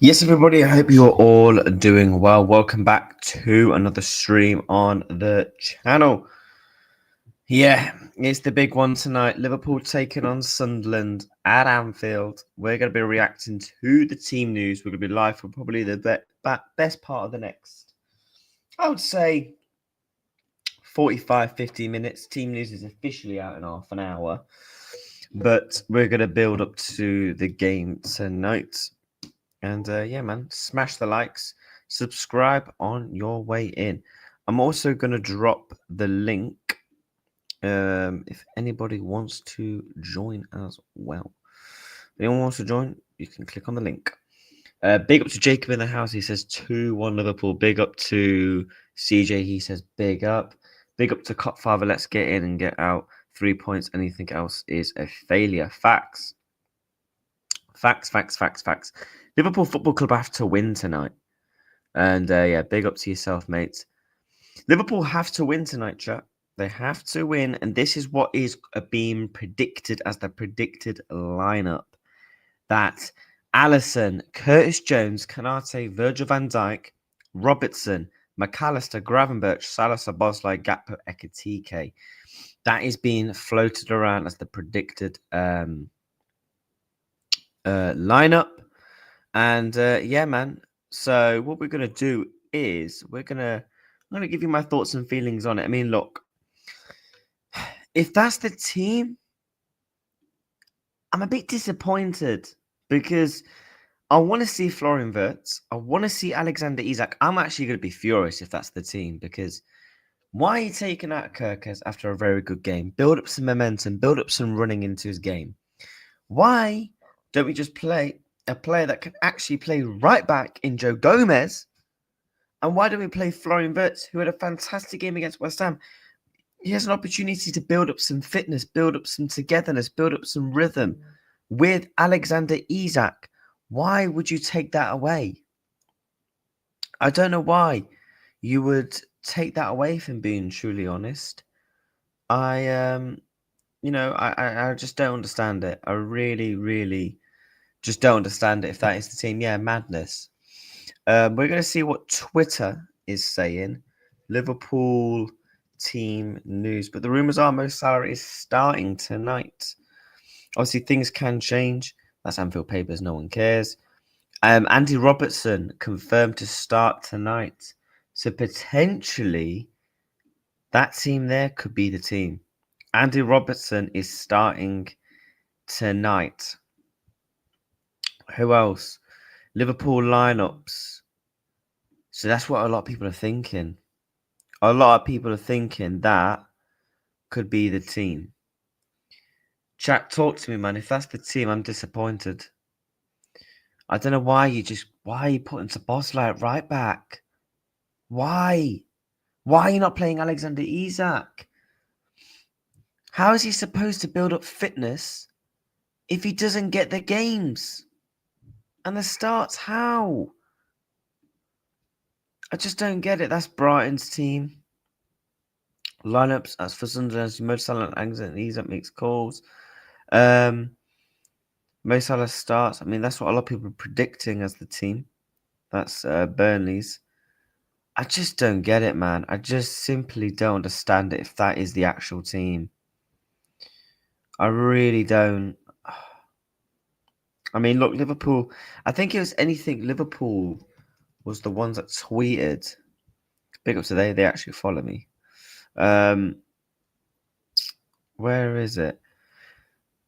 Yes, everybody, I hope you're all doing well. Welcome back to another stream on the channel. Yeah, it's the big one tonight. Liverpool taking on Sunderland at Anfield. We're going to be reacting to the team news. We're going to be live for probably the best part of the next, I would say, 45, 50 minutes. Team news is officially out in half an hour. But we're going to build up to the game tonight. And yeah, man, smash the likes, subscribe on your way in. I'm also going to drop the link if anybody wants to join as well. If anyone wants to join, you can click on the link. Big up to Jacob in the house. He says 2-1 Liverpool. Big up to CJ. He says big up. Big up to Copfather. Let's get in and get out. 3 points. Anything else is a failure. Facts. Facts. Liverpool Football Club have to win tonight. And yeah, big up to yourself, mates. Liverpool have to win tonight, chat. They have to win. And this is what is being predicted as the predicted lineup. That Alisson, Curtis Jones, Kanate, Virgil van Dijk, Robertson, McAllister, Gravenberch, Salah, Szoboszlai, Gakpo, Ekitike. That is being floated around as the predicted lineup. And yeah, man. So what we're gonna do is I'm gonna give you my thoughts and feelings on it. I mean, look, if that's the team, I'm a bit disappointed because I want to see Florian Wirtz. I want to see Alexander Isak. I'm actually going to be furious if that's the team because why are you taking out Kirkes after a very good game? Build up some momentum, build up some running into his game. Why don't we just play a player that can actually play right back in Joe Gomez? And why don't we play Florian Wirtz, who had a fantastic game against West Ham? He has an opportunity to build up some fitness, build up some togetherness, build up some rhythm with Alexander Isak. Why would you take that away? I don't know why you would take that away from being truly honest. I just don't understand it. I really just don't understand it if that is the team. Yeah, madness. We're going to see what Twitter is saying. Liverpool team news. But the rumours are Mo Salah is starting tonight. Obviously, things can change. That's Anfield Papers. No one cares. Andy Robertson confirmed to start tonight. So potentially, that team there could be the team. Andy Robertson is starting tonight. Who else? Liverpool lineups. So that's what a lot of people are thinking. A lot of people are thinking that could be the team. Chat, talk to me, man. If that's the team, I'm disappointed. I don't know why are you putting Szoboszlai at right back? Why? Why are you not playing Alexander Isak? How is he supposed to build up fitness if he doesn't get the games and the starts? How? I just don't get it. That's Brighton's team. Lineups as for Sunderland, Mo Salah and Alexander Isak makes calls. Mo Salah starts. I mean, that's what a lot of people are predicting as the team. That's Burnley's. I just don't get it, man. I just simply don't understand it if that is the actual team. I really don't. I mean, look, Liverpool. I think it was anything. Liverpool was the ones that tweeted. Big up to they actually follow me. Where is it?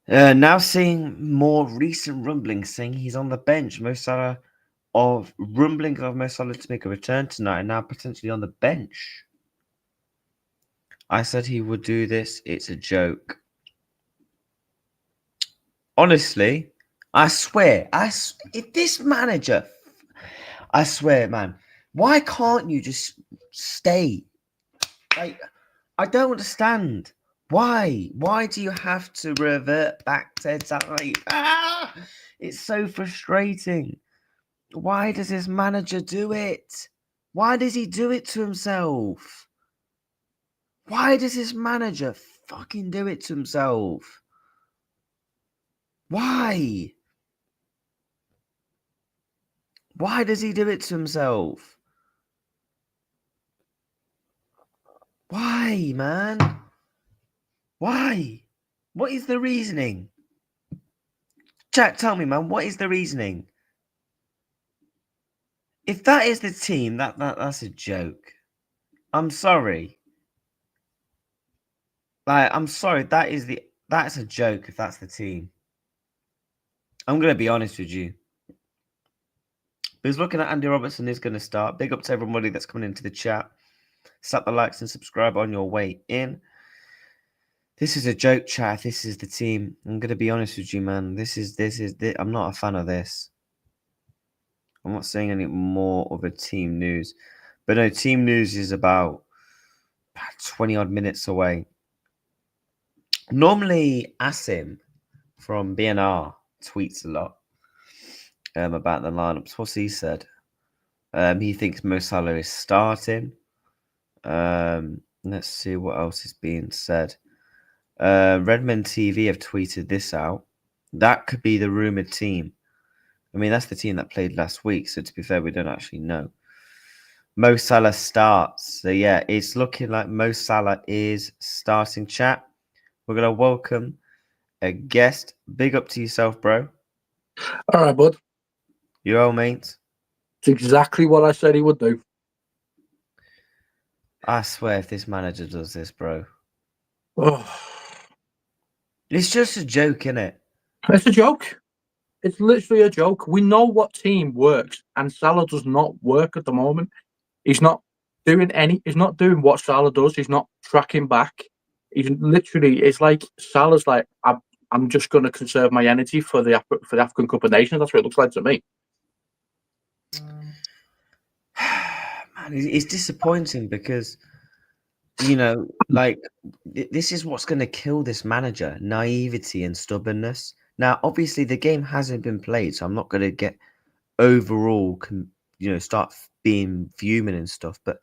Now seeing more recent rumblings saying he's on the bench. Mo Salah of rumblings of Mo Salah to make a return tonight and now potentially on the bench. I said he would do this. It's a joke. Honestly, I swear, if this manager, I swear, man, why can't you just stay? Like, I don't understand. Why? Why do you have to revert back to type? It's so frustrating. Why does this manager do it? Why does he do it to himself? Why does this manager fucking do it to himself? Why? Why does he do it to himself? Why, man? Why? What is the reasoning? Jack, tell me, man, what is the reasoning? If that is the team, that's a joke. I'm sorry. Like, I'm sorry, that's a joke if that's the team. I'm gonna be honest with you. Because looking at Andy Robertson is gonna start. Big up to everybody that's coming into the chat. Slap the likes and subscribe on your way in. This is a joke, chat. This is the team. I'm gonna be honest with you, man. This is. I'm not a fan of this. I'm not saying any more of a team news, but no, team news is about 20 odd minutes away. Normally, Asim from BNR tweets a lot about the lineups. What's he said? He thinks Mo Salah is starting. Let's see what else is being said. Redmen TV have tweeted this out. That could be the rumored team. I mean, that's the team that played last week. So to be fair, we don't actually know. Mo Salah starts. So yeah, it's looking like Mo Salah is starting. Chat. We're gonna welcome a guest. Big up to yourself, bro. All right, bud. You all, mate. It's exactly what I said he would do. I swear, if this manager does this, bro, Oh, it's just a joke, innit? it's a joke. It's literally a joke. We know what team works, and Salah does not work at the moment. He's not doing He's not doing what Salah does. He's not tracking back. He's literally. It's like Salah's like, I'm just going to conserve my energy for the African Cup of Nations. That's what it looks like to me. Man, it's disappointing because, like, this is what's going to kill this manager: naivety and stubbornness. Now, obviously, the game hasn't been played, so I'm not going to get overall, start being fuming and stuff. But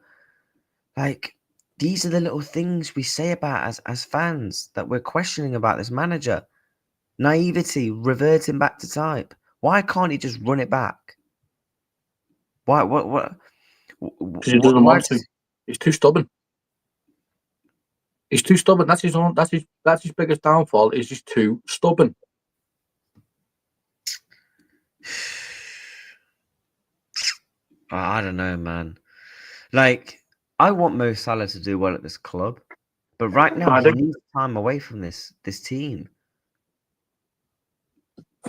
like, these are the little things we say about as fans that we're questioning about this manager: naivety, reverting back to type. Why can't he just run it back? Why? What? Because he doesn't want to. He's too stubborn. He's too stubborn. That's his biggest downfall. Is he's too stubborn. I don't know, man. Like, I want Mo Salah to do well at this club, but right now he needs time away from this team.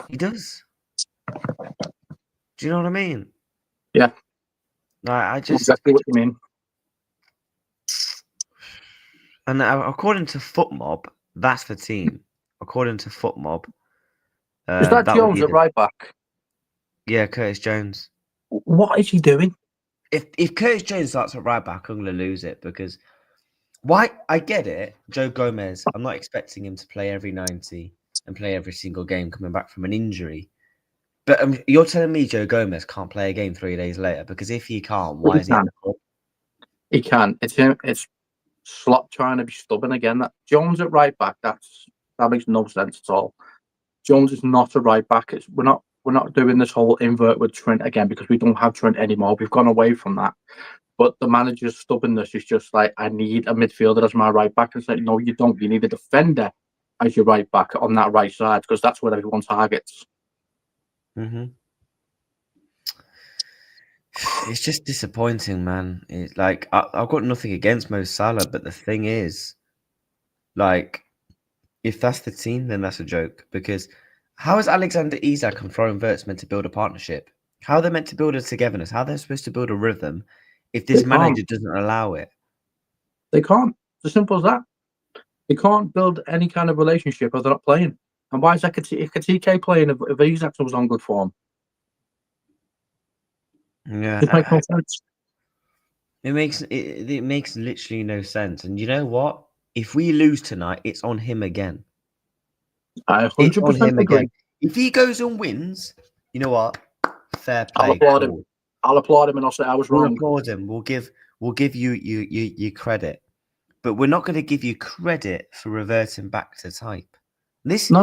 He does. Do you know what I mean? Yeah. I just exactly what you mean. And according to FootMob, that's the team. According to FootMob, is that Jones at right back? Yeah, Curtis Jones. What is he doing? If Curtis Jones starts at right back, I'm going to lose it because why? I get it, Joe Gomez. I'm not expecting him to play every 90 and play every single game coming back from an injury. But you're telling me Joe Gomez can't play a game 3 days later? Because if he can't, why is he at the club? He can. It's him. It's Slot trying to be stubborn again. That Jones at right back. That makes no sense at all. Jones is not a right back. We're not doing this whole invert with Trent again because we don't have Trent anymore. We've gone away from that. But the manager's stubbornness is just like, I need a midfielder as my right back. It's like, no, you don't. You need a defender as your right back on that right side because that's what everyone targets. Mm-hmm. It's just disappointing, man. It's like I've got nothing against Mo Salah, but the thing is, like, if that's the team, then that's a joke. Because how is Alexander Isak and Florian Wirtz meant to build a partnership? How are they meant to build a togetherness? How are they supposed to build a rhythm if this manager doesn't allow it? They can't. It's as simple as that. They can't build any kind of relationship if they're not playing. And why is Ekatike playing if Isak was on good form? Yeah, it makes no sense. It makes literally no sense. And you know what? If we lose tonight, it's on him again. I 100% agree. If he goes and wins, you know what? Fair play. I'll applaud him and I'll say I was wrong. We'll applaud him. We'll give you credit, but we're not going to give you credit for reverting back to type. This is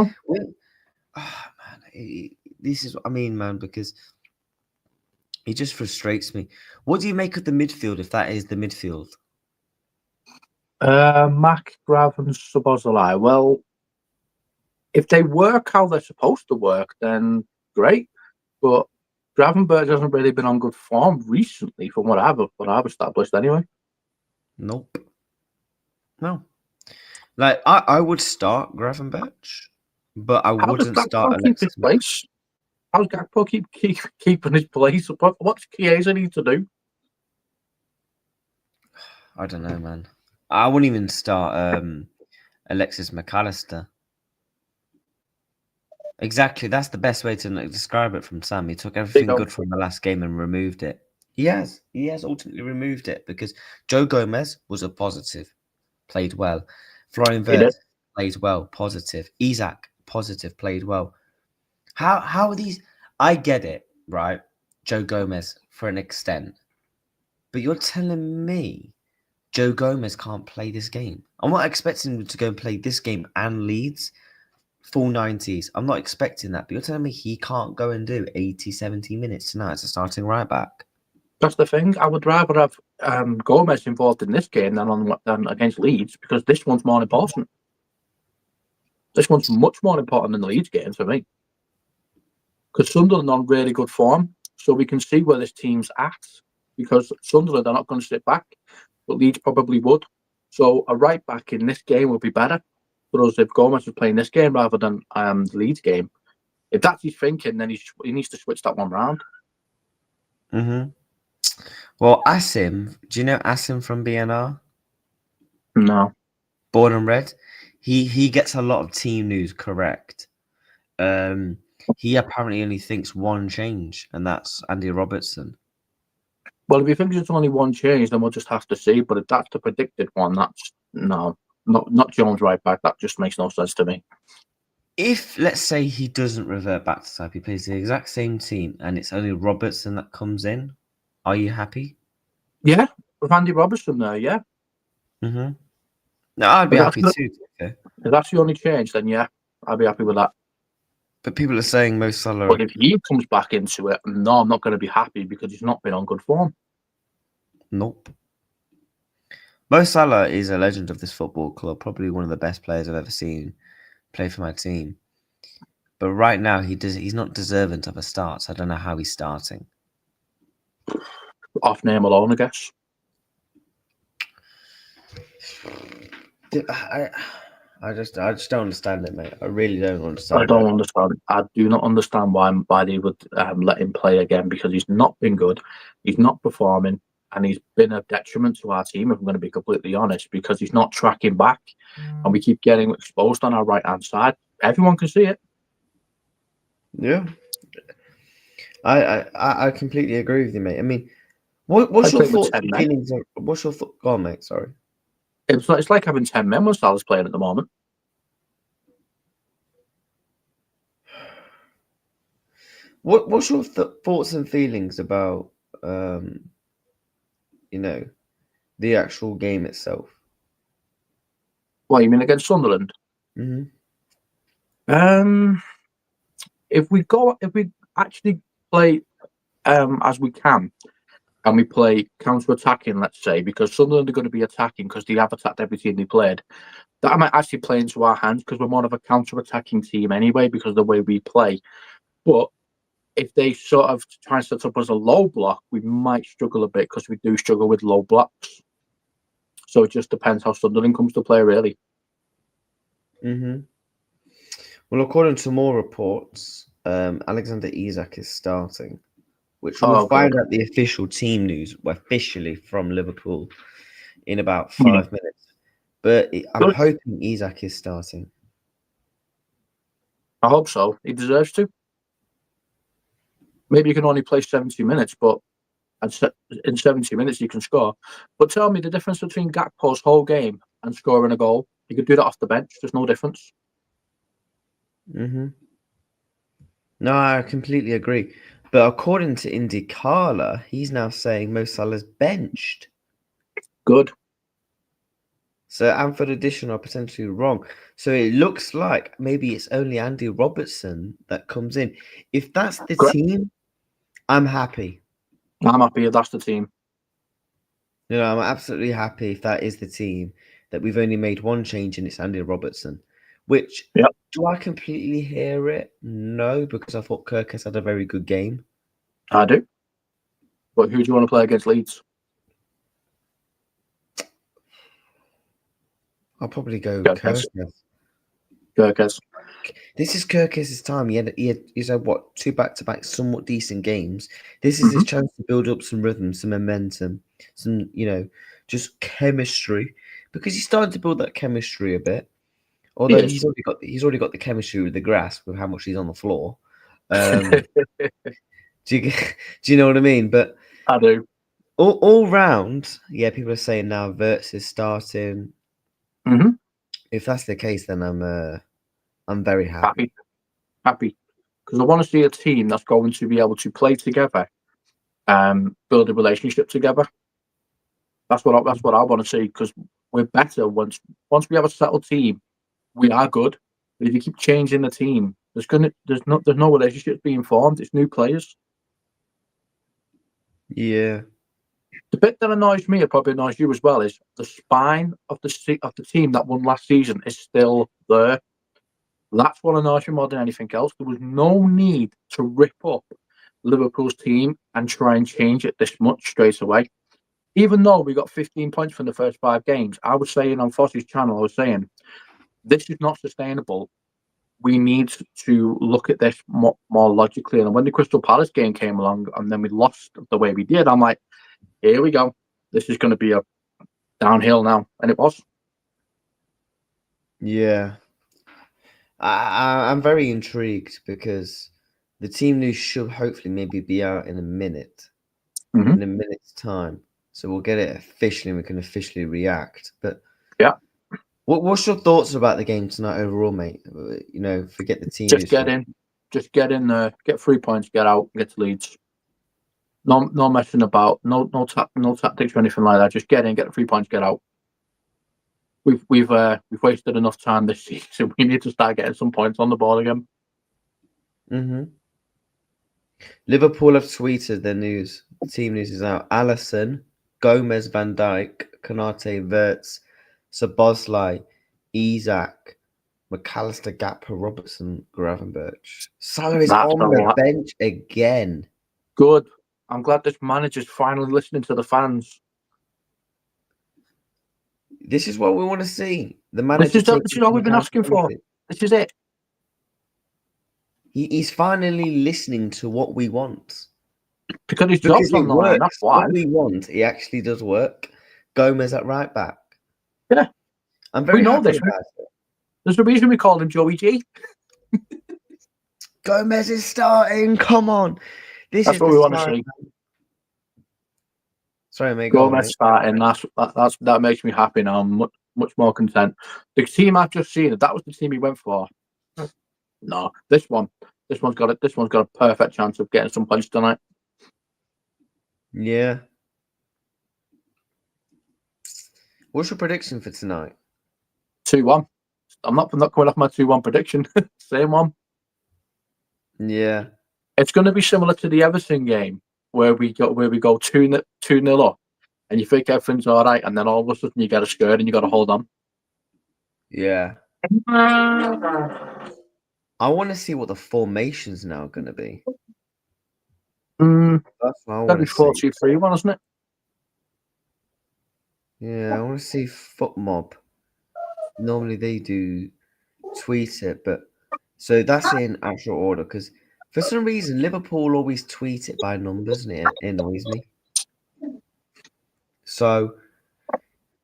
what I mean, man. Because He just frustrates me. What do you make of the midfield if that is the midfield? Mac, Grav, and Szoboszlai. Well, if they work how they're supposed to work, then great. But Gravenberch hasn't really been on good form recently, from what I've established anyway. Nope. No. Like I would start Gravenberch, but I How does wouldn't start Gakpo keep his Alexis. place? How's Gakpo keeping his place? What's Chiesa need to do? I don't know, man. I wouldn't even start Alexis McAllister. Exactly, that's the best way to describe it from Sam. He took everything good from the last game and removed it. He has ultimately removed it because Joe Gomez was a positive, played well. Florian Wirtz played well, positive. ISAK, positive, played well. How are these? I get it, right? Joe Gomez for an extent, but you're telling me Joe Gomez can't play this game? I'm not expecting him to go and play this game and Leeds full 90s. I'm not expecting that, but you're telling me he can't go and do 80, 70 minutes tonight as a starting right back? That's the thing. I would rather have Gomez involved in this game than against Leeds, because this one's more important. This one's much more important than the Leeds game for me. Because Sunderland are on really good form, so we can see where this team's at. Because Sunderland are not going to sit back, but Leeds probably would. So a right back in this game would be better for us if Gomez was playing this game rather than the Leeds game. If that's his thinking, then he needs to switch that one round. Well, Asim, do you know Asim from BNR? No. Born and Red. He gets a lot of team news correct. He apparently only thinks one change, and that's Andy Robertson. Well, if he thinks it's only one change, then we'll just have to see. But if that's the predicted one, that's not Jones right back. That just makes no sense to me. If, let's say, he doesn't revert back to type, he plays the exact same team, and it's only Robertson that comes in, are you happy? Yeah, with Andy Robertson there, yeah. No, I'd be happy too. If that's the only change, then yeah, I'd be happy with that. But people are saying Mo Salah. But if he comes back into it, no, I'm not going to be happy because he's not been on good form. Nope. Mo Salah is a legend of this football club, probably one of the best players I've ever seen play for my team. But right now, he's not deserving of a start. So I don't know how he's starting. Off name alone, I guess. I just don't understand it, mate. I really don't understand. I don't understand. I do not understand why they would let him play again, because he's not been good. He's not performing, and he's been a detriment to our team, if I'm going to be completely honest, because he's not tracking back, and we keep getting exposed on our right-hand side. Everyone can see it. Yeah. I completely agree with you, mate. I mean, what's your thoughts and feelings? What's your thought? Go on, mate. Sorry. It's like having 10 men when Salah's playing at the moment. What's your thoughts and feelings about the actual game itself? What, you mean against Sunderland? Mm-hmm. If we actually play as we can, and we play counter-attacking, let's say, because Sunderland are going to be attacking because they have attacked every team they played, that might actually play into our hands because we're more of a counter-attacking team anyway because of the way we play. But if they sort of try and set up as a low block, we might struggle a bit because we do struggle with low blocks. So it just depends how Sunderland comes to play, really. Well, according to more reports, Alexander Isak is starting, which we'll find out the official team news officially from Liverpool in about 5 minutes. But I'm hoping Isak is starting. I hope so. He deserves to. Maybe you can only play 70 minutes, but in 70 minutes you can score. But tell me the difference between Gakpo's whole game and scoring a goal. You could do that off the bench. There's no difference. No, I completely agree. But according to Indy Carla, he's now saying Mo Salah's benched. Good. So Anfield Edition are potentially wrong. So it looks like maybe it's only Andy Robertson that comes in. If that's the team, I'm happy. I'm happy if that's the team. You know, I'm absolutely happy if that is the team, that we've only made one change and it's Andy Robertson. Which, Yep. do I completely hear it? No, because I thought Kirk has had a very good game. I do. But who do you want to play against Leeds? I'll probably go Kirkes. Kirk. Kirkes. This is Kirk's time. He's had what, 2 back-to-back somewhat decent games. This is his chance to build up some rhythm, some momentum, some, just chemistry, because he's starting to build that chemistry a bit. Although he's already got the chemistry with the grass with how much he's on the floor. Do you know what I mean? But I do. all round, yeah, people are saying now Wirtz is starting. Mm-hmm. If that's the case, then I'm very happy. Happy. Because I want to see a team that's going to be able to play together, build a relationship together. That's what I want to see, because we're better once we have a settled team. We are good. But if you keep changing the team, there's no relationships being formed. It's new players. Yeah. The bit that annoys me, it probably annoys you as well, is the spine of the team that won last season is still there. That's what annoys me more than anything else. There was no need to rip up Liverpool's team and try and change it this much straight away. Even though we got 15 points from the first 5 games, I was saying on Foss's channel, I was saying, this is not sustainable. We need to look at this more logically. And when the Crystal Palace game came along and then we lost the way we did, I'm like, here we go. This is going to be a downhill now. And it was. Yeah. I'm very intrigued because the team news should hopefully maybe be out in a minute, in a minute's time. So we'll get it officially and we can officially react. But yeah. What's your thoughts about the game tonight overall, mate? Forget the team. Just get in there, get 3 points, get out, get to Leeds. No messing about, no tactics or anything like that. Just get in, get the 3 points, get out. We've wasted enough time this season. We need to start getting some points on the board again. Liverpool have tweeted their news. Team news is out. Alisson, Gomez, Van Dijk, Konate, Wirtz, Szoboszlai, ISAK, McAllister, Gakpo, Robertson, Gravenberch. Salah is on the bench again. Good. I'm glad this manager's finally listening to the fans. This is what we want to see. The manager. This is all we've been asking for. This is it. He's finally listening to what we want. Because his job's on the line, that's why. What we want, he actually does work. Gomez at right back. Yeah. I'm very happy about it. There's a reason we called him Joey G. Gomez is starting. Come on. That's what we want to see. Sorry, mate. Gomez starting. That makes me happy now. I'm much more content. The team I've just seen, if that was the team he went for, no, this one's got a perfect chance of getting some points tonight. Yeah. What's your prediction for tonight? 2-1. I'm not coming off my 2-1 prediction. Same one. Yeah. It's going to be similar to the Everton game where we go 2-0 up, and you think everything's all right, and then all of a sudden you get a skirt and you got to hold on. Yeah. I want to see what the formation's now going to be. That's what I want to see. 4-2-3 one, isn't it? Yeah, I want to see Foot Mob. Normally they do tweet it, but so that's in actual order because for some reason Liverpool always tweet it by numbers and it annoys me. So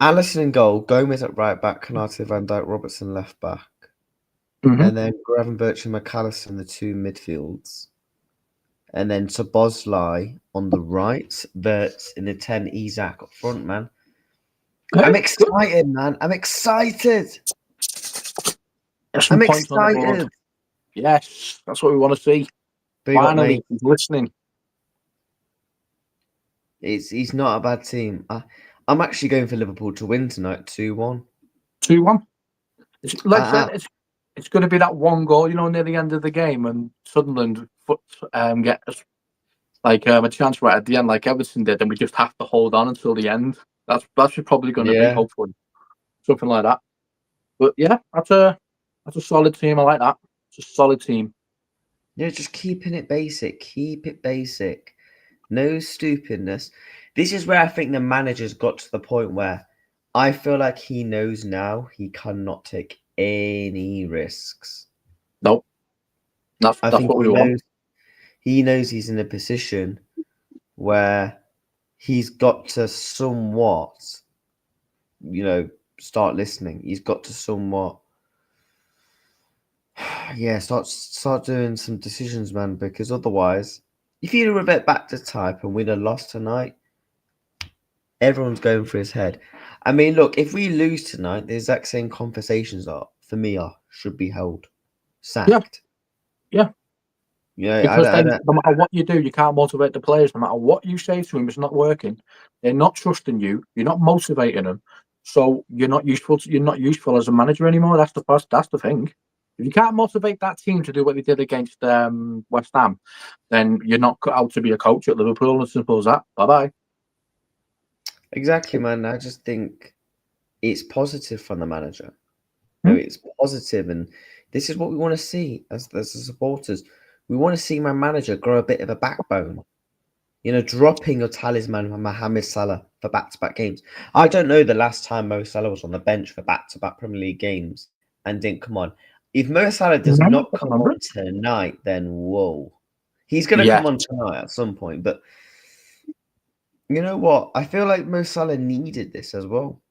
Alisson in goal, Gomez at right back, Konate, Van Dijk, Robertson left back. And then Gravenberch and McAllister in the 2 midfields. And then Szoboszlai on the right, Wirtz in the 10, ISAK up front, man. I'm excited, man. I'm excited. I'm excited. Yes, that's what we want to see. Finally, he's listening. He's not a bad team. I'm actually going for Liverpool to win tonight, 2-1. 2-1. It's going to be that one goal, near the end of the game, and Sunderland get like a chance right at the end, like Everton did, and we just have to hold on until the end. That's probably going to be, hopefully, something like that. But yeah, that's a solid team. I like that. It's a solid team. Yeah, just keeping it basic. Keep it basic. No stupidness. This is where I think the manager's got to the point where I feel like he knows now he cannot take any risks. Nope. That's what we want. He knows he's in a position where he's got to somewhat, start listening. He's got to somewhat, start doing some decisions, man, because otherwise, if you revert back to type and win a loss tonight, everyone's going for his head. I mean, look, if we lose tonight, the exact same conversations should be held. Sacked. Yeah. Yeah. Because no matter what you do, you can't motivate the players. No matter what you say to them, it's not working. They're not trusting you. You're not motivating them. So you're not useful. You're not useful as a manager anymore. That's the thing. If you can't motivate that team to do what they did against West Ham, then you're not cut out to be a coach at Liverpool. As simple as that. Bye-bye. Exactly, man. I just think it's positive from the manager. It's positive, and this is what we want to see as the supporters. We want to see my manager grow a bit of a backbone. Dropping your talisman from Mohamed Salah for back-to-back games. I don't know the last time Mo Salah was on the bench for back-to-back Premier League games and didn't come on. If Mo Salah does not come on tonight, then whoa. He's going to come on tonight at some point. But you know what? I feel like Mo Salah needed this as well.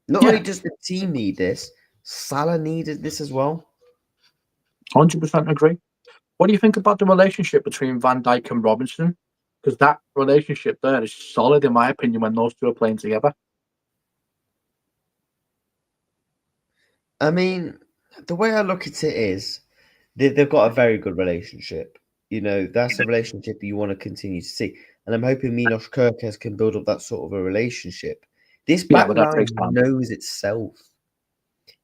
Not only does the team need this, Salah needed this as well. 100% agree. What do you think about the relationship between Van Dijk and Robinson? Because that relationship there is solid, in my opinion, when those two are playing together. I mean, the way I look at it is they've got a very good relationship. That's a relationship that you want to continue to see. And I'm hoping Milos Kerkez can build up that sort of a relationship. This back line knows itself.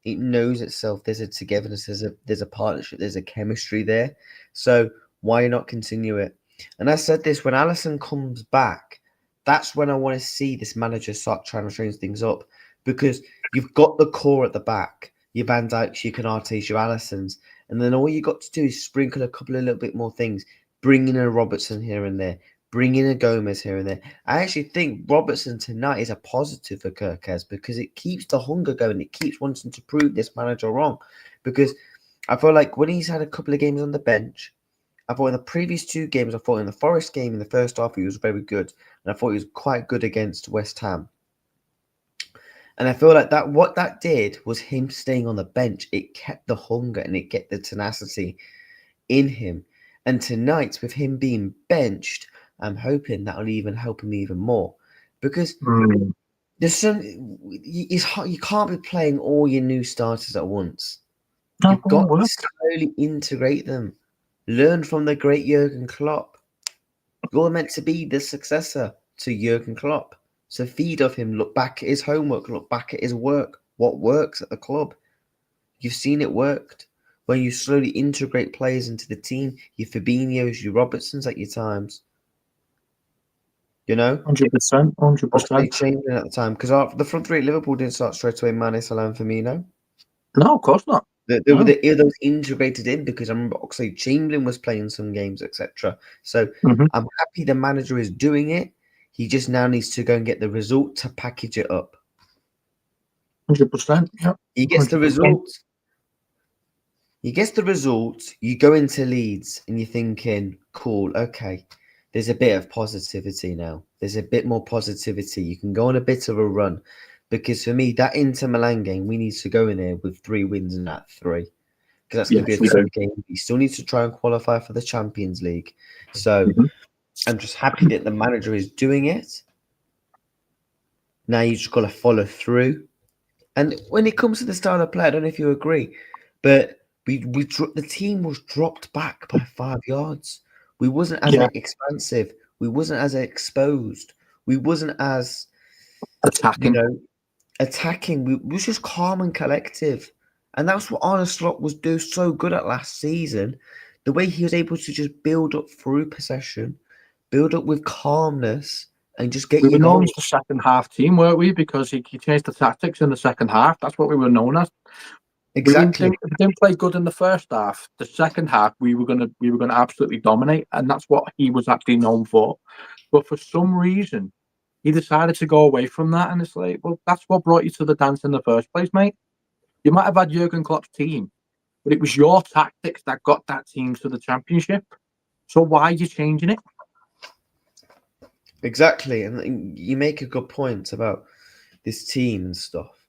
It knows itself. There's a togetherness. There's a partnership. There's a chemistry there. So why not continue it? And I said this, when Alisson comes back, that's when I want to see this manager start trying to change things up, because you've got the core at the back. Your Van Dijks, your Canates, your Alissons, and then all you got to do is sprinkle a couple of little bit more things. Bring in a Robertson here and there. Bring in a Gomez here and there. I actually think Robertson tonight is a positive for Kerkez, because it keeps the hunger going. It keeps wanting to prove this manager wrong, because I feel like when he's had a couple of games on the bench, I thought in the previous two games, I thought in the Forest game in the first half, he was very good. And I thought he was quite good against West Ham. And I feel like what that did was him staying on the bench. It kept the hunger and it kept the tenacity in him. And tonight, with him being benched, I'm hoping that'll even help him even more. Because there's you can't be playing all your new starters at once. You've got to slowly integrate them. Learn from the great Jurgen Klopp. You're meant to be the successor to Jurgen Klopp. So feed off him. Look back at his homework. Look back at his work. What works at the club? You've seen it worked. When you slowly integrate players into the team, your Fabinhos, your Robertsons at your times. 100%. 100%. Changing at the time, because the front three at Liverpool didn't start straight away. Mane, Salah, and Firmino. No, of course not. They were those integrated in, because I remember Oxlade-Chamberlain was playing some games, etc. So I'm happy the manager is doing it. He just now needs to go and get the result to package it up. 100%. Yeah. He gets the results. You go into Leeds and you're thinking, cool, okay, there's a bit of positivity now. There's a bit more positivity. You can go on a bit of a run. Because for me, that Inter Milan game, we need to go in there with 3 wins in that 3. Because that's going to be a tough game. We still need to try and qualify for the Champions League. So I'm just happy that the manager is doing it. Now you just got to follow through. And when it comes to the style of play, I don't know if you agree, but the team was dropped back by 5 yards. We wasn't as expansive. We wasn't as exposed. We wasn't as attacking. We was just calm and collective. And that's what Arne Slot was doing so good at last season. The way he was able to just build up through possession, build up with calmness, and just get We your were known goals. as the second half team, weren't we? Because he changed the tactics in the second half. That's what we were known as. Exactly. If we didn't play good in the first half, the second half we were gonna absolutely dominate, and that's what he was actually known for. But for some reason, he decided to go away from that, and it's like, well, that's what brought you to the dance in the first place, mate. You might have had Jurgen Klopp's team, but it was your tactics that got that team to the championship. So why are you changing it? Exactly. And you make a good point about this team and stuff.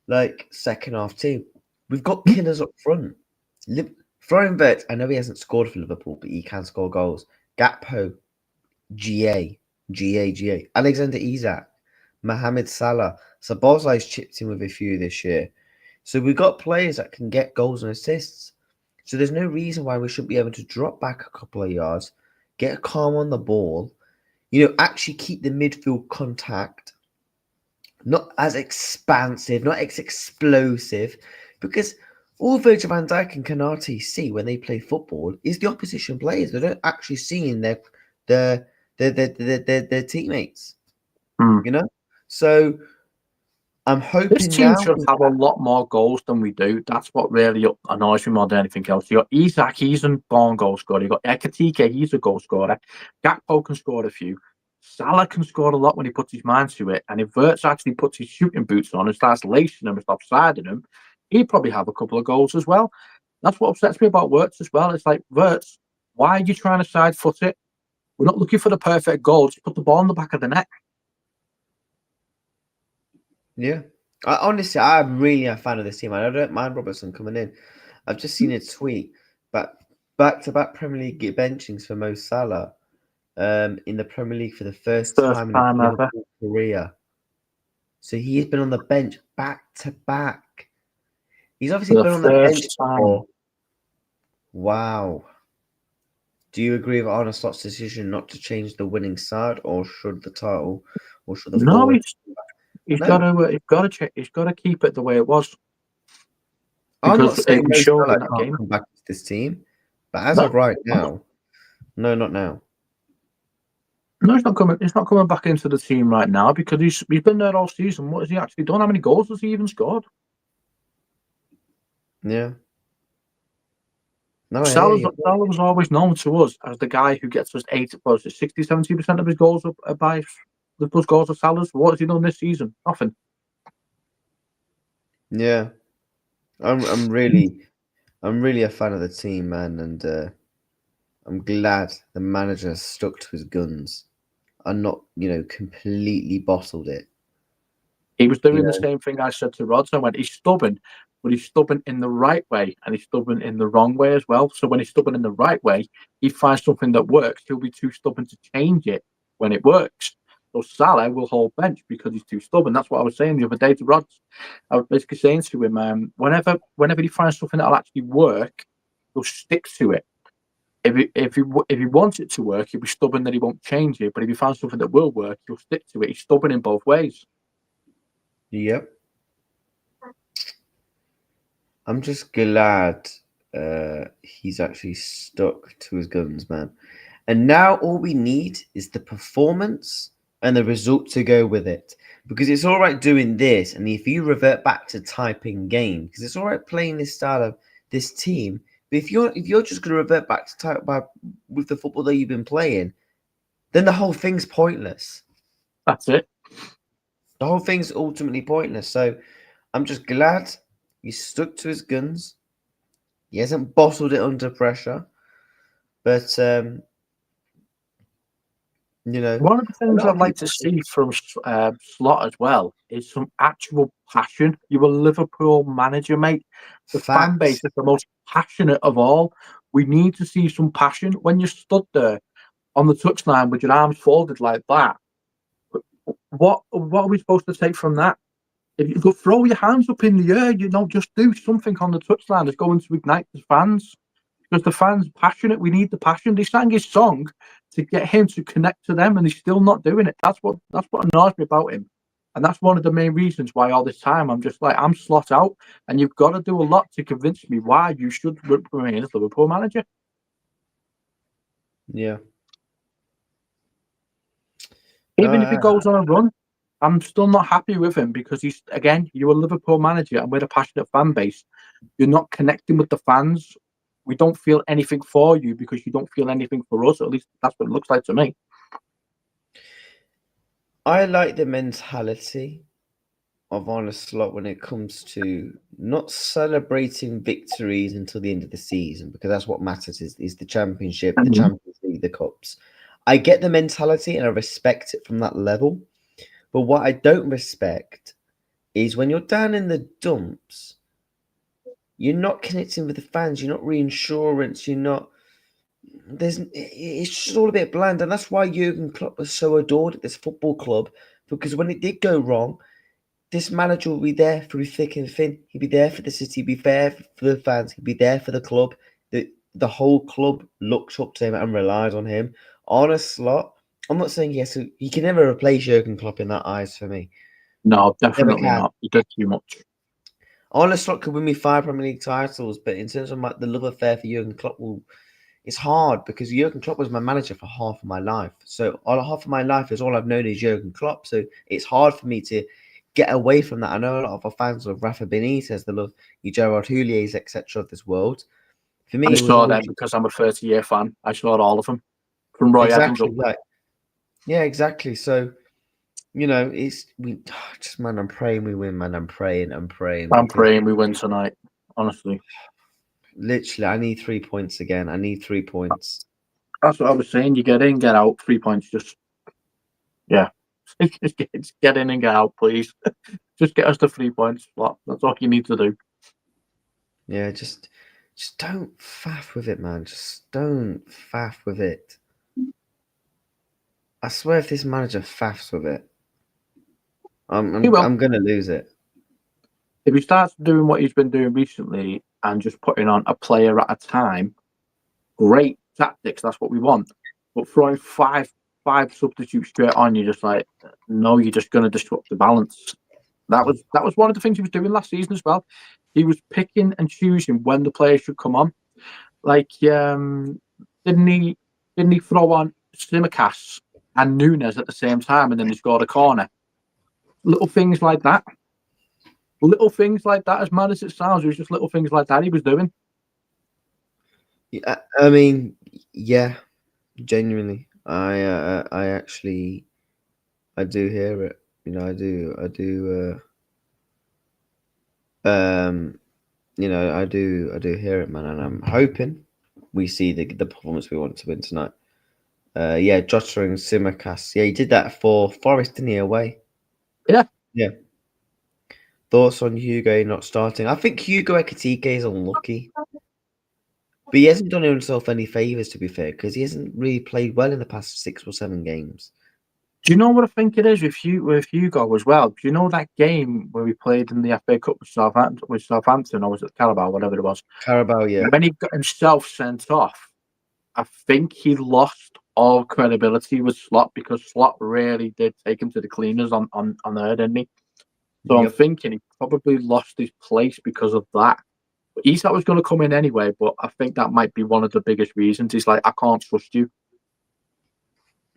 Like, second half team. We've got killers up front. Florian Wirtz, I know he hasn't scored for Liverpool, but he can score goals. Gakpo, GA. Alexander Isak, Mohamed Salah. Sabozai's chipped in with a few this year. So we've got players that can get goals and assists. So there's no reason why we shouldn't be able to drop back a couple of yards, get calm on the ball, actually keep the midfield contact, not as expansive, not as explosive, because all Virgil van Dijk and Kanate see when they play football is the opposition players. They don't actually see in their teammates. So I'm hoping this team now should have a lot more goals than we do. That's what really annoys me more than anything else. You got Isak, he's a born goal scorer. You got Ekatike, he's a goal scorer. Gakpo can score a few. Salah can score a lot when he puts his mind to it. And if Wirtz actually puts his shooting boots on and starts lacing them and stops siding them, he'd probably have a couple of goals as well. That's what upsets me about Wirtz as well. It's like, Wirtz, why are you trying to side foot it? We're not looking for the perfect goal. Just put the ball in the back of the net. Yeah. I'm really a fan of this team. I don't mind Robertson coming in. I've just seen a tweet, but back-to-back Premier League benchings for Mo Salah in the Premier League for the first time in his Liverpool career. So he's been on the bench back-to-back. He's obviously been on the bench before. Wow. Do you agree with Arne Slot's decision not to change the winning side, or should the title, or should the forward? He's got to keep it the way it was. I'm not saying Mo Salah can't come back to this team, but as of right now, no, not now. No, he's not coming. He's not coming back into the team right now because he's been there all season. What has he actually done? How many goals has he even scored? Yeah. No, Salah was always known to us as the guy who gets us 60-70% of his goals by those goals of Salah's. What has he done this season? Nothing. Yeah, I'm really a fan of the team, man, and I'm glad the manager has stuck to his guns and not, completely bottled it. He was doing the same thing I said to Rod. So I went, he's stubborn, but he's stubborn in the right way, and he's stubborn in the wrong way as well. So when he's stubborn in the right way, he finds something that works. He'll be too stubborn to change it when it works. So Salah will hold bench because he's too stubborn. That's what I was saying the other day to Rod. I was basically saying to him, whenever he finds something that'll actually work, he'll stick to it. If he wants it to work, he'll be stubborn that he won't change it. But if he finds something that will work, he'll stick to it. He's stubborn in both ways. Yep. I'm just glad he's actually stuck to his guns, man. And now all we need is the performance and the result to go with it. Because it's all right doing this, and if you revert back to typing game, because it's all right playing this style of this team, but if you're just going to revert back to type with the football that you've been playing, then the whole thing's pointless. That's it. The whole thing's ultimately pointless. So I'm just glad he stuck to his guns. He hasn't bottled it under pressure. But, one of the things I'd like to see from Slot as well is some actual passion. You're a Liverpool manager, mate. The fan base is the most passionate of all. We need to see some passion. When you're stood there on the touchline with your arms folded like that, what are we supposed to take from that? If you go throw your hands up in the air, just do something on the touchline that's going to ignite the fans. Because the fans are passionate. We need the passion. They sang his song to get him to connect to them, and he's still not doing it. That's what annoys me about him. And that's one of the main reasons why all this time I'm just like, I'm Slot out, and you've got to do a lot to convince me why you should remain as Liverpool manager. Yeah. Even if he goes on a run, I'm still not happy with him because you're a Liverpool manager and we're a passionate fan base. You're not connecting with the fans. We don't feel anything for you because you don't feel anything for us. At least that's what it looks like to me. I like the mentality of Arne Slot when it comes to not celebrating victories until the end of the season, because that's what matters is the championship, the Champions League, the cups. I get the mentality and I respect it from that level. But what I don't respect is when you're down in the dumps, you're not connecting with the fans, you're not reinsurance, you're not. It's just all a bit bland, and that's why Jurgen Klopp was so adored at this football club, because when it did go wrong, this manager will be there through thick and thin. He'd be there for the city, he'd be there for the fans, he'd be there for the club. The whole club looked up to him and relied on him. Arne Slot, I'm not saying yes, he can never replace Jurgen Klopp in that eyes for me. No, definitely not. He did too much. Arne Slot could win me 5 Premier League titles, but in terms of the love affair for Jurgen Klopp, it's hard because Jurgen Klopp was my manager for half of my life. So half of my life is all I've known is Jurgen Klopp. So it's hard for me to get away from that. I know a lot of our fans love Rafa Benitez, they love Gerard Houlliers, etc. of this world. For me, I saw them because I'm a 30-year fan. I saw all of them from Roy Evans up. Right. Yeah, exactly. So, it's man. I'm praying we win, man. I'm praying. I'm praying we win tonight. Honestly, literally, I need 3 points again. I need 3 points. That's what I was saying. You get in, get out. 3 points. Just get in and get out, please. Just get us to 3 points. That's all you need to do. Yeah, just don't faff with it, man. Just don't faff with it. I swear, if this manager faffs with it, I'm gonna lose it. If he starts doing what he's been doing recently and just putting on a player at a time, great tactics. That's what we want. But throwing five substitutes straight on, you're just like, no, you're just going to disrupt the balance. That was one of the things he was doing last season as well. He was picking and choosing when the players should come on. Like, didn't he throw on Simicast and Nunes at the same time, and then he scored a corner? Little things like that. As mad as it sounds, it was just little things like that he was doing. Yeah, I mean, yeah, genuinely, I actually, I do hear it. I do. I do hear it, man, and I'm hoping we see the performance we want to win tonight. Jota and Simicast. Yeah, he did that for Forest, didn't he, away? Yeah. Thoughts on Hugo not starting? I think Hugo Ekitike is unlucky. But he hasn't done himself any favours, to be fair, because he hasn't really played well in the past 6 or 7 games. Do you know what I think it is with Hugo as well? Do you know that game where we played in the FA Cup with Southampton, or was it Carabao, whatever it was? Carabao, yeah. When he got himself sent off, I think he lost all credibility with Slot because Slot really did take him to the cleaners on there, didn't he? So I'm thinking he probably lost his place because of that. Isak was going to come in anyway, but I think that might be one of the biggest reasons. He's like, I can't trust you.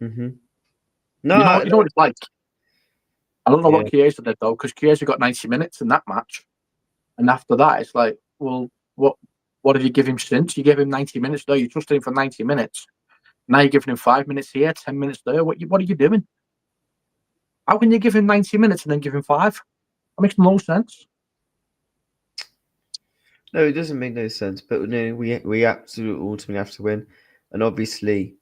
Mm-hmm. No, you know what it's like. I don't know what Chiesa did though, because Chiesa got 90 minutes in that match, and after that, it's like, well, what have you give him since? You gave him 90 minutes though. You trusted him for 90 minutes. Now you're giving him 5 minutes here, 10 minutes there. What are you doing? How can you give him 90 minutes and then give him 5? That makes no sense. No, it doesn't make no sense. But no, we absolutely ultimately have to win, and obviously,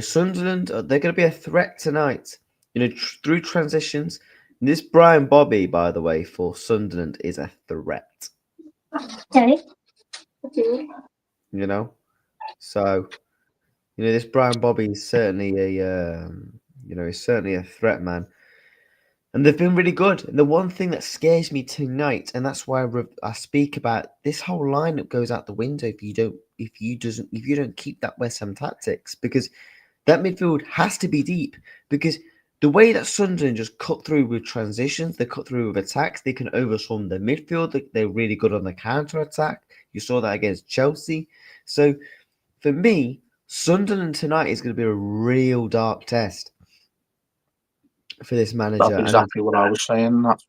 Sunderland, they're going to be a threat tonight. Through transitions. This Brian Bobby, by the way, for Sunderland is a threat. Okay. So, this Brian Bobby is certainly a threat, man. And they've been really good. And the one thing that scares me tonight, and that's why I speak about this whole lineup goes out the window if you don't keep that West Ham tactics, because that midfield has to be deep. Because the way that Sunderland just cut through with transitions, they cut through with attacks, they can overswarm the midfield. They're really good on the counter attack. You saw that against Chelsea. So for me, Sunderland tonight is going to be a real dark test. for this manager. That's exactly what I was saying. That's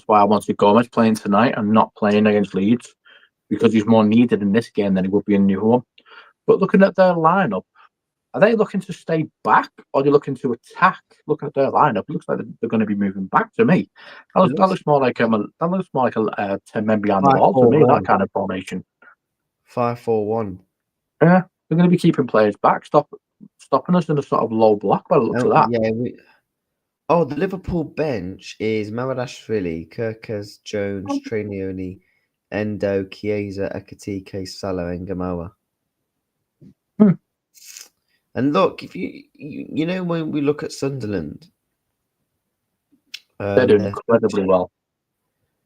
why I wanted Gomez playing tonight and not playing against Leeds, because he's more needed in this game than he would be in New Home. But looking at their lineup, are they looking to stay back or are they looking to attack? Looking at their lineup, it looks like they're going to be moving back to me. That looks more like a 10 men behind the ball to me. That kind of formation. 5-4-1. Yeah, they're going to be keeping players back, stopping us in a sort of low block by the looks of that. Yeah. The Liverpool bench is Mamadashvili, Kirkes, Jones, Trainioni, Endo, Chiesa, Ekatike, Salah, and Gamoa. And look, if you know when we look at Sunderland, they're doing incredibly well.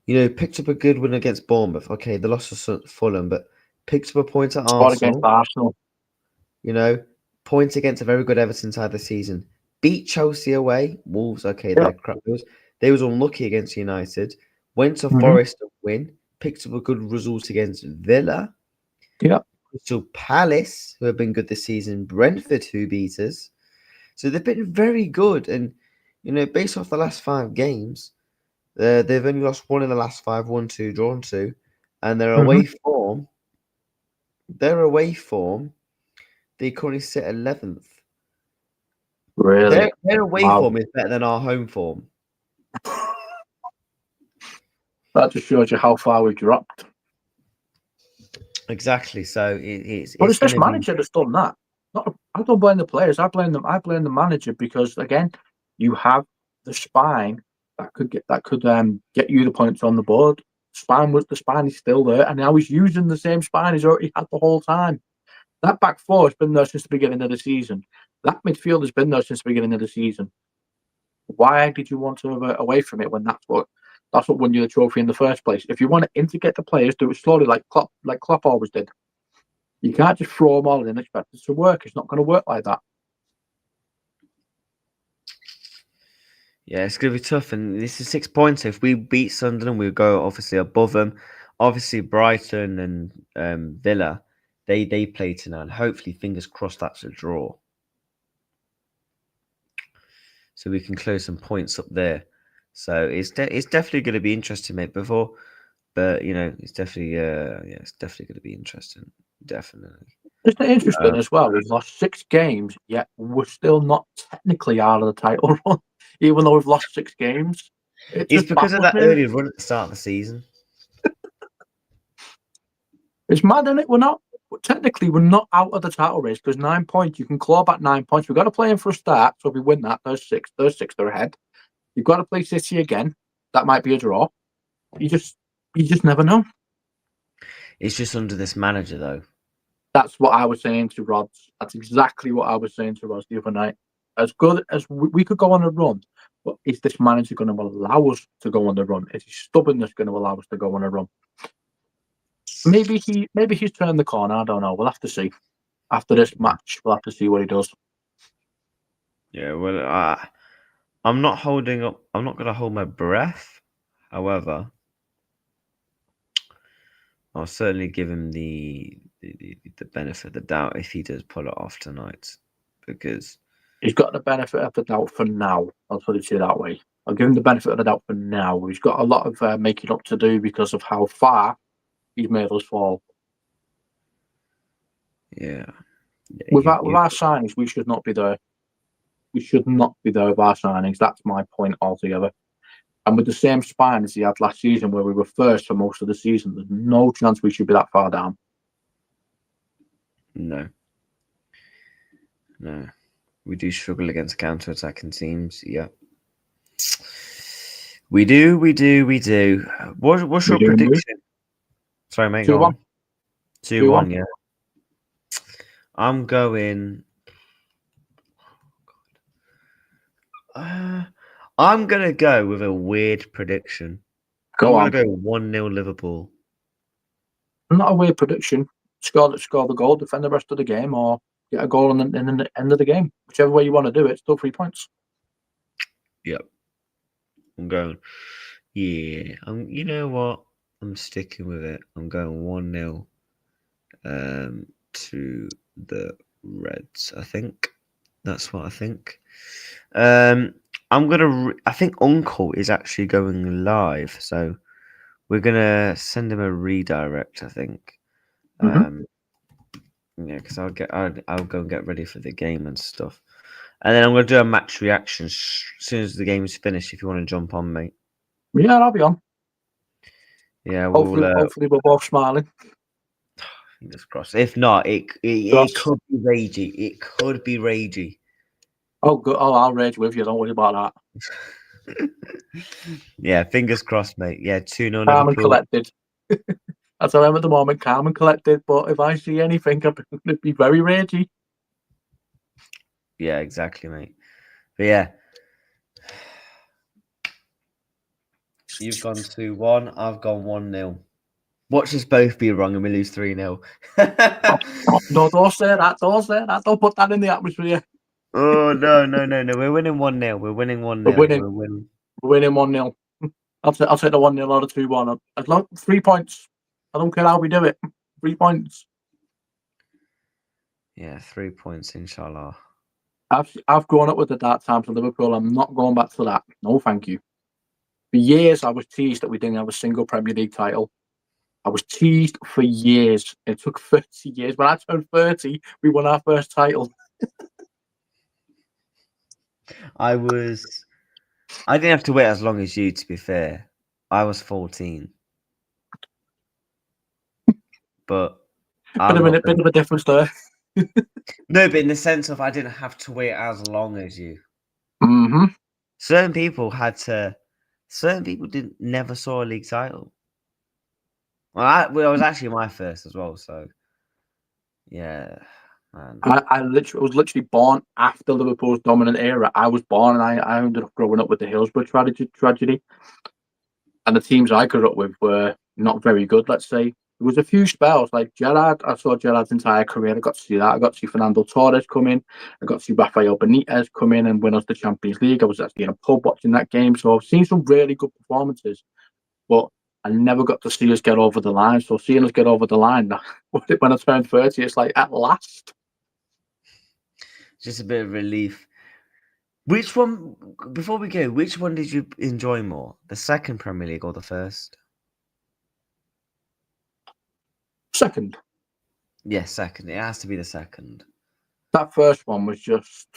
You know, picked up a good win against Bournemouth. Okay, they lost to Fulham, but picked up a point at Arsenal. Against Arsenal. You know, points against a very good Everton side this season. Beat Chelsea away. Wolves, okay, they're crap. They was unlucky against United. Went to Forest to win. Picked up a good result against Villa. Yeah. Crystal Palace, who have been good this season. Brentford, who beat us. So they've been very good. And, you know, based off the last 5 games, they've only lost 1 in the last 5, 1, 2, drawn 2. And their away form, they currently sit 11th. Really? Their away form is better than our home form. That just shows you how far we've dropped. Exactly. So it's this manager that's done that. I don't blame the players. I blame them. I blame the manager because again, you have the spine that could get you the points on the board. The spine is still there, and now he's using the same spine he's already had the whole time. That back four has been there since the beginning of the season. That midfield has been there since the beginning of the season. Why did you want to move away from it when that's what won you the trophy in the first place? If you want to integrate the players, do it slowly, like Klopp always did. You can't just throw them all in and expect it to work. It's not going to work like that. Yeah, it's going to be tough, and this is 6 points. If we beat Sunderland, we'll go obviously above them. Obviously, Brighton and Villa, they play tonight. Hopefully, fingers crossed, that's a draw, so we can close some points up there. So it's definitely going to be interesting, mate. But you know, it's definitely it's definitely going to be interesting. Definitely. Isn't it interesting as well? We've lost 6 games, yet we're still not technically out of the title run, even though we've lost 6 games. It's because of that early run at the start of the season. It's mad, isn't it? We're not out of the title race because 9 points. You can claw back 9 points. We've got to play in for a start. So if we win that, those 6 are ahead. You've got to play City again. That might be a draw. You just never know. It's just under this manager, though. That's what I was saying to Rods. That's exactly what I was saying to Rods the other night. As good as we could go on a run, but is this manager going to allow us to go on the run? Is his stubbornness going to allow us to go on a run? Maybe he's turned the corner. I don't know. We'll have to see. After this match, we'll have to see what he does. Yeah, well, I'm not holding up. I'm not going to hold my breath. However, I'll certainly give him the benefit of the doubt if he does pull it off tonight, because he's got the benefit of the doubt for now. I'll put it that way. I'll give him the benefit of the doubt for now. He's got a lot of making up to do because of how far he's made us fall. Yeah. With our signings, we should not be there. We should not be there with our signings. That's my point altogether. And with the same spine as he had last season, where we were first for most of the season, there's no chance we should be that far down. No. We do struggle against counter-attacking teams. Yeah. We do. What's your prediction? Sorry, mate. 2-1. 2-1, yeah. I'm going... I'm going to go with a weird prediction. I'm going to go 1-0 Liverpool. Not a weird prediction. Score the goal, defend the rest of the game, or get a goal in the end of the game. Whichever way you want to do it, still 3 points. Yep. I'm going... Yeah. You know what? I'm sticking with it. I'm going 1-0 to the Reds, I think. That's what I think. I think Uncle is actually going live, so we're gonna send him a redirect. I think. Mm-hmm. Yeah, because I'll go and get ready for the game and stuff, and then I'm gonna do a match reaction as soon as the game's finished. If you want to jump on, mate. Yeah, I'll be on. Yeah, Hopefully, we'll hopefully we're both smiling. fingers crossed. If not, it Cross. could be ragey. It could be ragey. Oh, good. Oh, I'll rage with you. Don't worry about that. Yeah, fingers crossed, mate. Yeah, 2-0 Calm and Liverpool. collected. That's how I am at the moment, calm and collected. But if I see anything, I'm going to be very ragey. Yeah, exactly, mate. But yeah, you've gone 2-1. I've gone 1-0. Watch us both be wrong and we lose 3-0. No, don't say that. Don't say that. Don't put that in the atmosphere. Oh no. We're winning 1-0. We're winning 1-0. We're winning. We're winning. We're winning 1-0. I'll take the 1-0 or the 2-1. As long 3 points. I don't care how we do it. 3 points. Yeah, 3 points, inshallah. I've grown up with the dark times of Liverpool. I'm not going back to that. No, thank you. For years, I was teased that we didn't have a single Premier League title. I was teased for years. It took 30 years. When I turned 30, we won our first title. I didn't have to wait as long as you, to be fair. I was 14. But Bit of a difference there. No, but in the sense of I didn't have to wait as long as you. Mm-hmm. Certain people didn't never saw a league title. Well, it was actually my first as well, so yeah, man. I was literally born after Liverpool's dominant era. I was born and I ended up growing up with the Hillsborough tragedy. And the teams I grew up with were not very good, let's say. There was a few spells, like Gerrard. I saw Gerrard's entire career. I got to see that. I got to see Fernando Torres come in. I got to see Rafael Benitez come in and win us the Champions League. I was actually in a pub watching that game. So I've seen some really good performances, but I never got to see us get over the line. So seeing us get over the line when I turned 30, it's like, at last. Just a bit of relief. Which one, before we go, which one did you enjoy more? The second Premier League or the first? Second. Yeah, second. It has to be the second. That first one was just...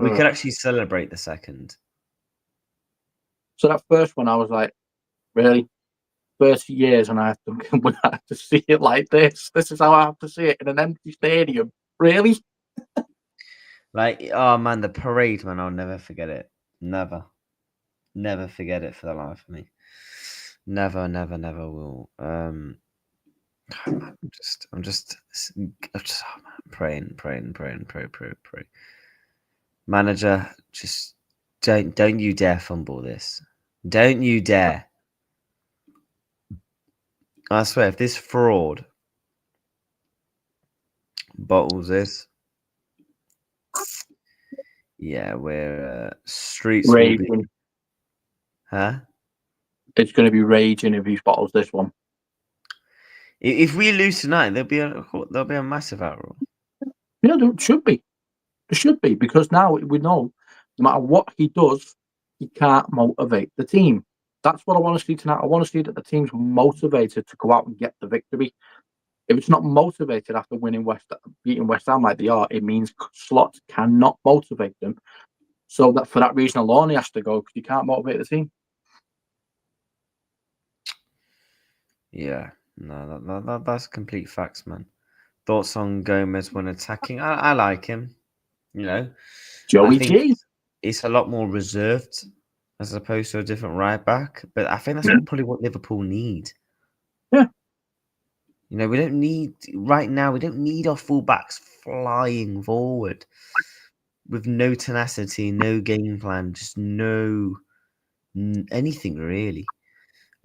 We could actually celebrate the second. So that first one, I was like, really? 30 years and I have to see it like this. This is how I have to see it in an empty stadium. Really? Like, oh man, the parade, man, I'll never forget it. Never forget it for the life of me. Never will. I'm just praying. Manager, just don't you dare fumble this. Don't you dare. I swear, if this fraud bottles this, yeah, we're streets Raging. will be, huh? It's going to be raging if he bottles this one. If we lose tonight, there'll be a massive outroar. Yeah, there should be. There should be, because now we know no matter what he does, he can't motivate the team. That's what I want to see tonight. I want to see that the team's motivated to go out and get the victory. If it's not motivated after beating West Ham like they are, it means Slot cannot motivate them. So that for that reason alone, he has to go, because he can't motivate the team. Yeah, no, that's complete facts, man. Thoughts on Gomez when attacking? I like him. You know, Joey I think G. it's a lot more reserved as opposed to a different right back. But I think that's probably what Liverpool need. Yeah. You know, we don't need our fullbacks flying forward with no tenacity, no game plan, just no anything really.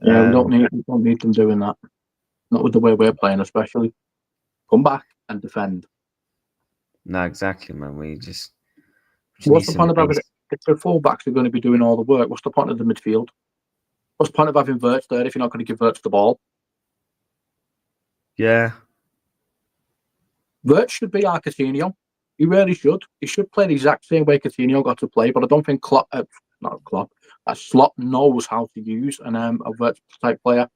Yeah, we don't need them doing that. Not with the way we're playing, especially. Come back and defend. No, exactly, man. We just What's the point of having it? If the fullbacks are going to be doing all the work, what's the point of the midfield? What's the point of having Wirtz there if you're not going to give Wirtz the ball? Yeah. Wirtz should be our Coutinho. He really should. He should play the exact same way Coutinho got to play, but I don't think Klopp not a Klopp. That Slot knows how to use a vertical type player.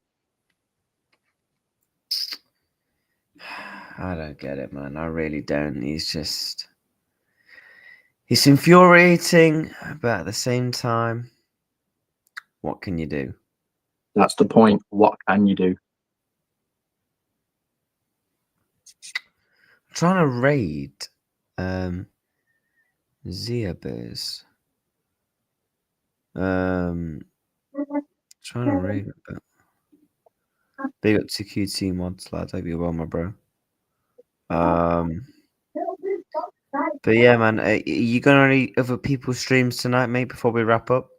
I don't get it, man. I really don't. He's infuriating, but at the same time, what can you do? That's the point. What can you do? I'm trying to raid Ziabers. Trying to raid it, but big up to QT mods, lad. Hope you're well, my bro. But yeah, man, are you going to any other people's streams tonight, mate, before we wrap up?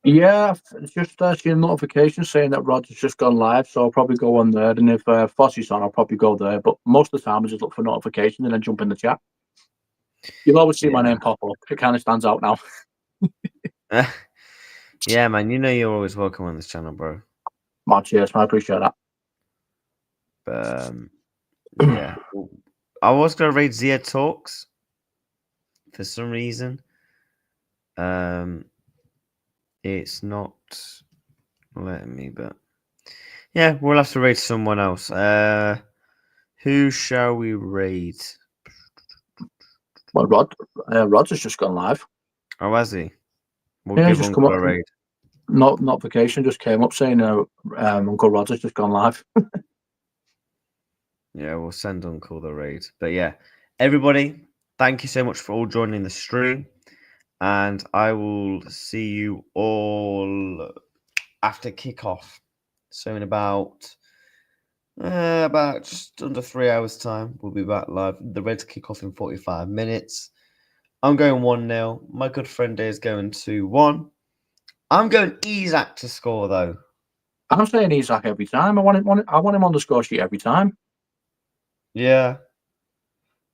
Yeah, it's just seeing notifications saying that Rod's just gone live, so I'll probably go on there. And if Fossey's on, I'll probably go there. But most of the time, I just look for notifications and then jump in the chat. You'll always see my name pop up. It kind of stands out now. Yeah, man, you know you're always welcome on this channel, bro. Man, cheers, man. I appreciate that. Yeah. I was going to raid Zia Talks for some reason. It's not letting me, but yeah, we'll have to raid someone else. Who shall we raid? Well, Rod's has just gone live. Oh, has he? We'll Yeah, give just Uncle come a up. raid. Notification just came up saying Uncle Rod's has just gone live. Yeah, we'll send Uncle the raid. But yeah, everybody, thank you so much for all joining the stream. And I will see you all after kickoff. So in about just under 3 hours time, we'll be back live. The Reds kick off in 45 minutes. I'm going 1-0. My good friend is going 2-1. I'm going ISAK to score though. I'm saying ISAK every time. I want him on the score sheet every time. Yeah.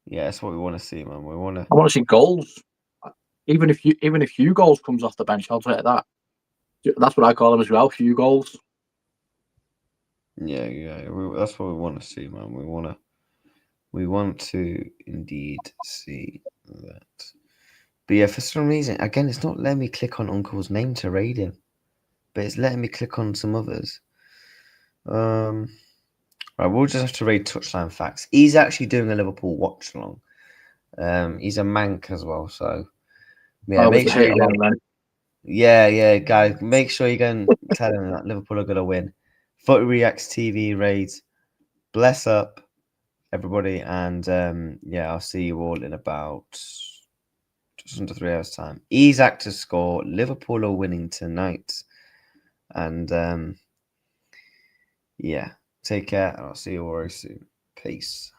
Yeah, that's what we want to see, man. I want to see goals. Even if Hugh goals comes off the bench, I'll take that. That's what I call them as well, Hugh goals. Yeah. That's what we want to see, man. We want to indeed see that. But yeah, for some reason, again, it's not letting me click on Uncle's name to raid him, but it's letting me click on some others. Right, we'll just have to raid Touchline Facts. He's actually doing a Liverpool watch along. He's a mank as well, so yeah, make sure you go. Yeah, guys, make sure you go and tell him that Liverpool are gonna win. footyreactstv raids. Bless up, everybody, and yeah, I'll see you all in about just under 3 hours time. ISAK to score. Liverpool are winning tonight, and yeah, take care, and I'll see you all very soon. Peace.